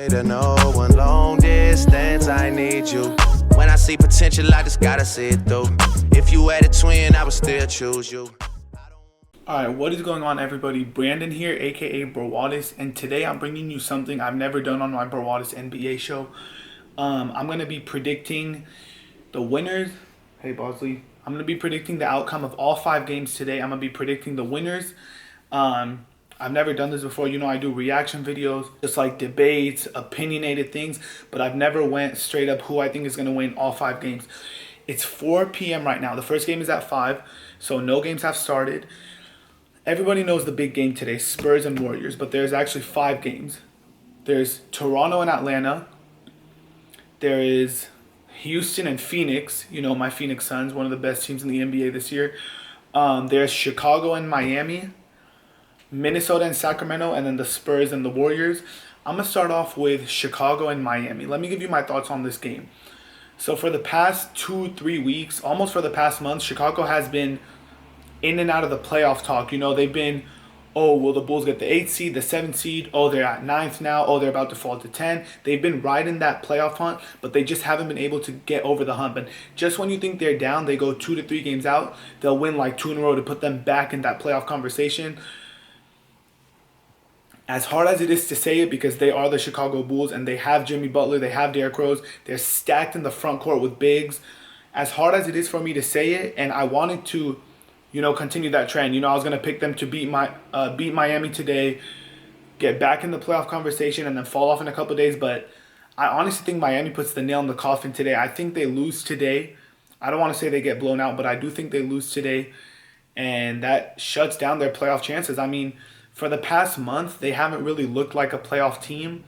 me to no one. Long distance, I need you. When I see potential, I just gotta see it through. If you had a twin, I would still choose you. Alright, what is going on, everybody? Brandon here, aka Browadis, and today I'm bringing you something I've never done on my Browadis NBA show. I'm going to be predicting the winners. Hey, Bosley. I'm going to be predicting the outcome of all 5 games today. I'm going to be predicting the winners. I've never done this before. You know, I do reaction videos, just like debates, opinionated things, but I've never went straight up who I think is going to win all 5 games. It's 4 p.m. right now. The first game is at 5, so no games have started. Everybody knows the big game today, Spurs and Warriors, but there's actually 5 games. There's Toronto and Atlanta. There is Houston and Phoenix. You know, my Phoenix Suns, one of the best teams in the NBA this year. There's Chicago and Miami, Minnesota and Sacramento, and then the Spurs and the Warriors. I'm going to start off with Chicago and Miami. Let me give you my thoughts on this game. So for the past 2-3 weeks, almost for the past month, Chicago has been in and out of the playoff talk. You know, they've been, oh, will the Bulls get the 8th seed, the 7th seed? Oh, they're at 9th now. Oh, they're about to fall to 10. They've been riding that playoff hunt, but they just haven't been able to get over the hump. And just when you think they're down, they go 2 to 3 games out. They'll win like 2 in a row to put them back in that playoff conversation. As hard as it is to say it, because they are the Chicago Bulls and they have Jimmy Butler, they have Derrick Rose, they're stacked in the front court with bigs. As hard as it is for me to say it, and I wanted to, you know, continue that trend. You know, I was gonna pick them to beat Miami today, get back in the playoff conversation, and then fall off in a couple of days. But I honestly think Miami puts the nail in the coffin today. I think they lose today. I don't want to say they get blown out, but I do think they lose today, and that shuts down their playoff chances. I mean, for the past month, they haven't really looked like a playoff team.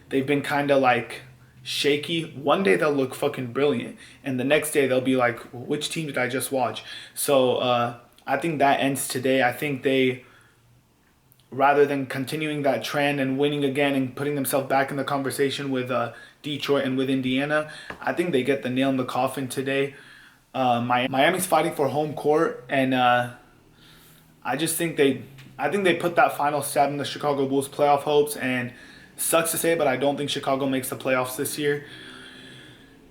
They've been kind of like shaky. One day they'll look fucking brilliant, and the next day they'll be like, which team did I just watch? So I think that ends today. I think they, rather than continuing that trend and winning again and putting themselves back in the conversation with Detroit and with Indiana, I think they get the nail in the coffin today. Miami's fighting for home court, and I think they put that final stab in the Chicago Bulls' playoff hopes, and sucks to say, but I don't think Chicago makes the playoffs this year.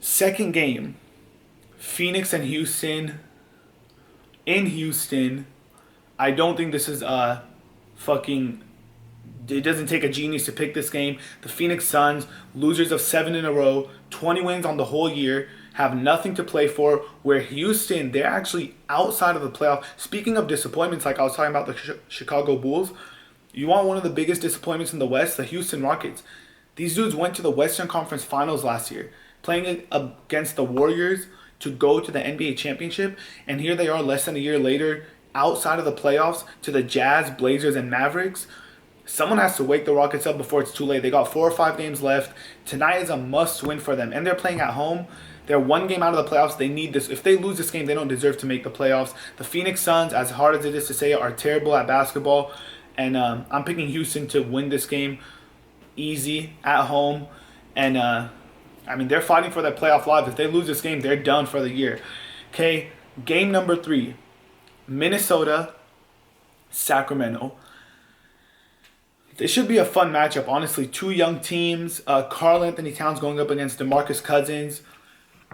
Second game, Phoenix and Houston. In Houston, I don't think this is it doesn't take a genius to pick this game. The Phoenix Suns, losers of 7 in a row, 20 wins on the whole year, have nothing to play for, where Houston, they're actually outside of the playoff. Speaking of disappointments, like I was talking about the Chicago Bulls, you want one of the biggest disappointments in the West, the Houston Rockets. These dudes went to the Western Conference Finals last year, playing against the Warriors to go to the NBA championship, and here they are less than a year later, outside of the playoffs, to the Jazz, Blazers, and Mavericks. Someone has to wake the Rockets up before it's too late. They got 4 or 5 games left. Tonight is a must-win for them, and they're playing at home. They're 1 game out of the playoffs. They need this. If they lose this game, they don't deserve to make the playoffs. The Phoenix Suns, as hard as it is to say it, are terrible at basketball, and I'm picking Houston to win this game easy at home, and I mean, they're fighting for their playoff lives. If they lose this game, they're done for the year. Okay, game number 3, Minnesota, Sacramento. This should be a fun matchup, honestly. 2 young teams. Karl-Anthony Towns going up against DeMarcus Cousins,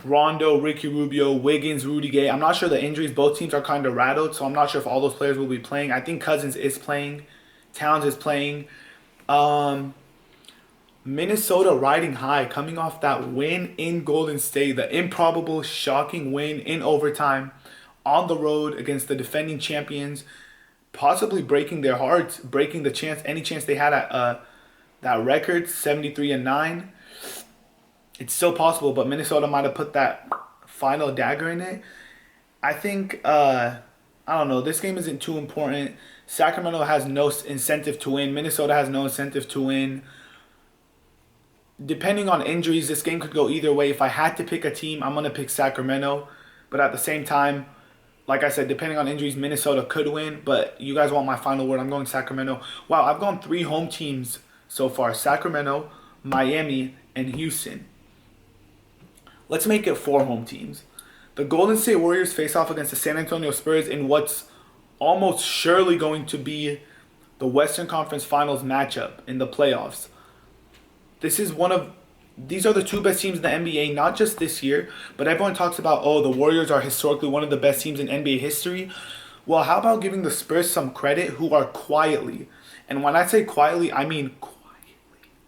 Rondo, Ricky Rubio, Wiggins, Rudy Gay. I'm not sure the injuries. Both teams are kind of rattled, so I'm not sure if all those players will be playing. I think Cousins is playing. Towns is playing. Minnesota riding high, coming off that win in Golden State, the improbable, shocking win in overtime on the road against the defending champions, possibly breaking their hearts, breaking any chance they had at that record, 73-9. It's still possible, but Minnesota might have put that final dagger in it. I think, I don't know, this game isn't too important. Sacramento has no incentive to win. Minnesota has no incentive to win. Depending on injuries, this game could go either way. If I had to pick a team, I'm going to pick Sacramento. But at the same time, like I said, depending on injuries, Minnesota could win. But you guys want my final word. I'm going Sacramento. Wow, I've gone 3 home teams so far. Sacramento, Miami, and Houston. Let's make it 4 home teams. The Golden State Warriors face off against the San Antonio Spurs in what's almost surely going to be the Western Conference Finals matchup in the playoffs. these are the two best teams in the NBA, not just this year, but everyone talks about, oh, the Warriors are historically one of the best teams in NBA history. Well, how about giving the Spurs some credit, who are quietly, and when I say quietly, I mean quietly,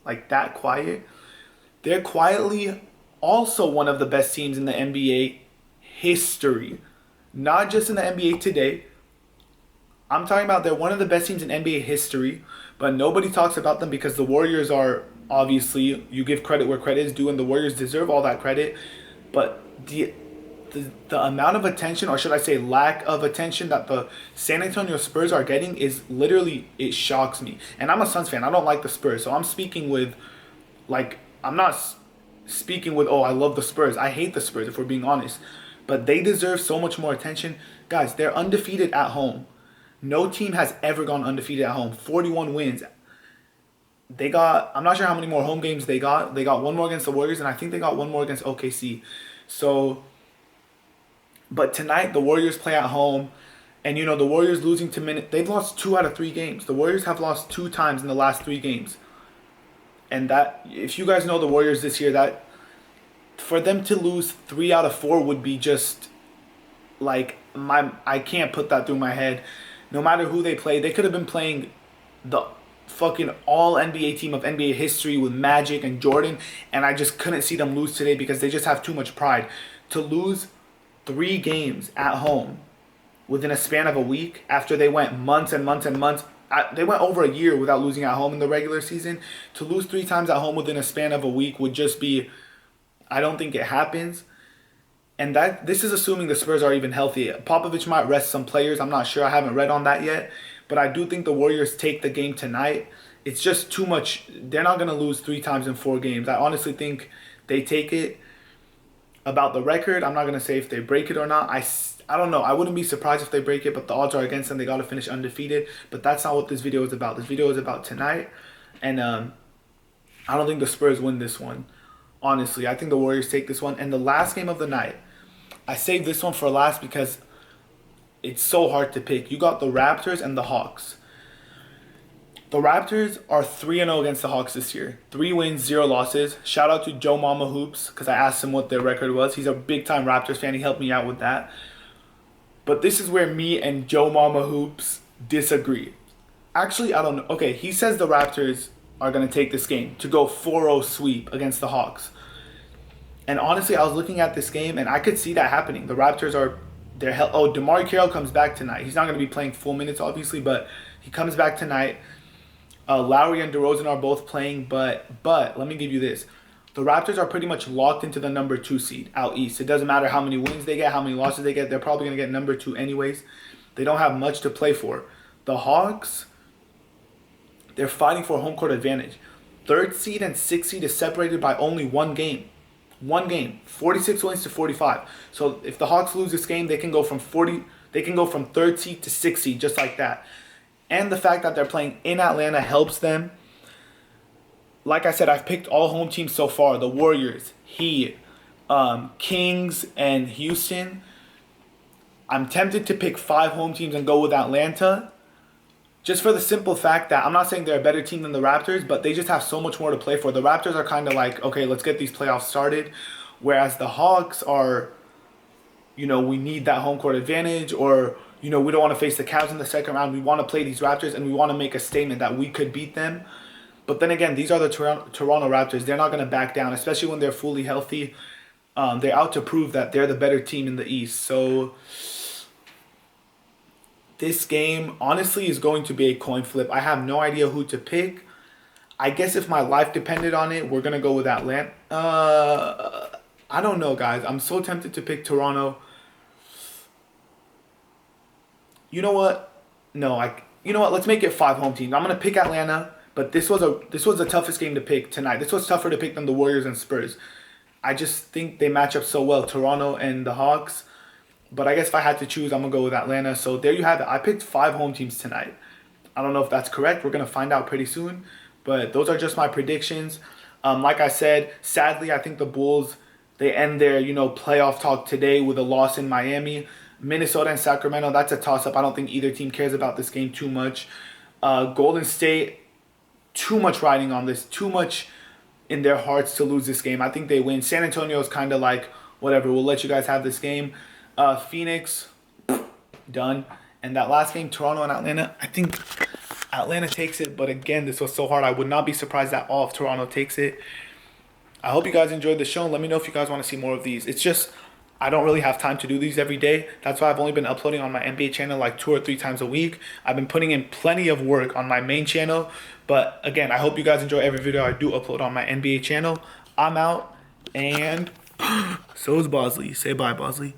like that quiet. They're quietly also one of the best teams in the NBA history. Not just in the NBA today. I'm talking about they're one of the best teams in NBA history, but nobody talks about them because the Warriors are, obviously, you give credit where credit is due, and the Warriors deserve all that credit. But the amount of attention, or should I say lack of attention, that the San Antonio Spurs are getting is literally, it shocks me. And I'm a Suns fan. I don't like the Spurs. So I'm speaking with, like, I'm not speaking with, oh, I love the Spurs. I hate the Spurs, if we're being honest. But they deserve so much more attention. Guys, they're undefeated at home. No team has ever gone undefeated at home. 41 wins. They got, I'm not sure how many more home games they got. They got one more against the Warriors, and I think they got one more against OKC. So, but tonight the Warriors play at home. And, the Warriors losing to Minnesota. They've lost 2 out of 3 games. The Warriors have lost 2 times in the last 3 games. And that, if you guys know the Warriors this year, that for them to lose 3 out of 4 would be just, like, I can't put that through my head. No matter who they play, they could have been playing the fucking all NBA team of NBA history with Magic and Jordan, and I just couldn't see them lose today because they just have too much pride. To lose 3 games at home within a span of a week after they went months and months and months, they went over a year without losing at home in the regular season. To lose 3 times at home within a span of a week would just be, I don't think it happens. And this is assuming the Spurs are even healthy. Popovich might rest some players. I'm not sure. I haven't read on that yet. But I do think the Warriors take the game tonight. It's just too much. They're not going to lose 3 times in 4 games. I honestly think they take it. About the record, I'm not going to say if they break it or not. I don't know. I wouldn't be surprised if they break it, but the odds are against them. They got to finish undefeated. But that's not what this video is about. This video is about tonight. And I don't think the Spurs win this one. Honestly, I think the Warriors take this one. And the last game of the night, I saved this one for last because it's so hard to pick. You got the Raptors and the Hawks. The Raptors are 3-0 against the Hawks this year. 3 wins, 0 losses. Shout out to Joe Mama Hoops because I asked him what their record was. He's a big-time Raptors fan. He helped me out with that. But this is where me and Joe Mama Hoops disagree. Actually, I don't know. Okay, he says the Raptors are going to take this game to go 4-0 sweep against the Hawks. And honestly, I was looking at this game, and I could see that happening. The Raptors are, DeMar Carroll comes back tonight. He's not going to be playing full minutes, obviously, but he comes back tonight. Lowry and DeRozan are both playing, but let me give you this. The Raptors are pretty much locked into the number 2 seed out east. It doesn't matter how many wins they get, how many losses they get. They're probably going to get number 2 anyways. They don't have much to play for. The Hawks, they're fighting for home court advantage. 3rd seed and 6th seed is separated by only 1 game. 1 game. 46 wins to 45. So if the Hawks lose this game, they can go from 3rd seed to 6th seed just like that. And the fact that they're playing in Atlanta helps them. Like I said, I've picked all home teams so far. The Warriors, Heat, Kings, and Houston. I'm tempted to pick 5 home teams and go with Atlanta. Just for the simple fact that I'm not saying they're a better team than the Raptors, but they just have so much more to play for. The Raptors are kind of like, okay, let's get these playoffs started. Whereas the Hawks are, we need that home court advantage, or, we don't want to face the Cavs in the second round. We want to play these Raptors, and we want to make a statement that we could beat them. But then again, these are the Toronto Raptors. They're not going to back down, especially when they're fully healthy. They're out to prove that they're the better team in the East. So this game, honestly, is going to be a coin flip. I have no idea who to pick. I guess if my life depended on it, we're going to go with Atlanta. I don't know, guys. I'm so tempted to pick Toronto. You know what? No, you know what? Let's make it 5 home teams. I'm going to pick Atlanta, but this was the toughest game to pick tonight. This was tougher to pick than the Warriors and Spurs. I just think they match up so well, Toronto and the Hawks. But I guess if I had to choose, I'm going to go with Atlanta. So there you have it. I picked 5 home teams tonight. I don't know if that's correct. We're going to find out pretty soon. But those are just my predictions. Like I said, sadly, I think the Bulls, they end their, playoff talk today with a loss in Miami. Minnesota and Sacramento, that's a toss-up. I don't think either team cares about this game too much. Golden State, too much riding on this. Too much in their hearts to lose this game. I think they win. San Antonio is kind of like, whatever, we'll let you guys have this game. Phoenix, done. And that last game, Toronto and Atlanta, I think Atlanta takes it. But again, this was so hard. I would not be surprised at all if Toronto takes it. I hope you guys enjoyed the show. And let me know if you guys want to see more of these. It's just, I don't really have time to do these every day. That's why I've only been uploading on my NBA channel like 2 or 3 times a week. I've been putting in plenty of work on my main channel. But again, I hope you guys enjoy every video I do upload on my NBA channel. I'm out. And so is Bosley. Say bye, Bosley.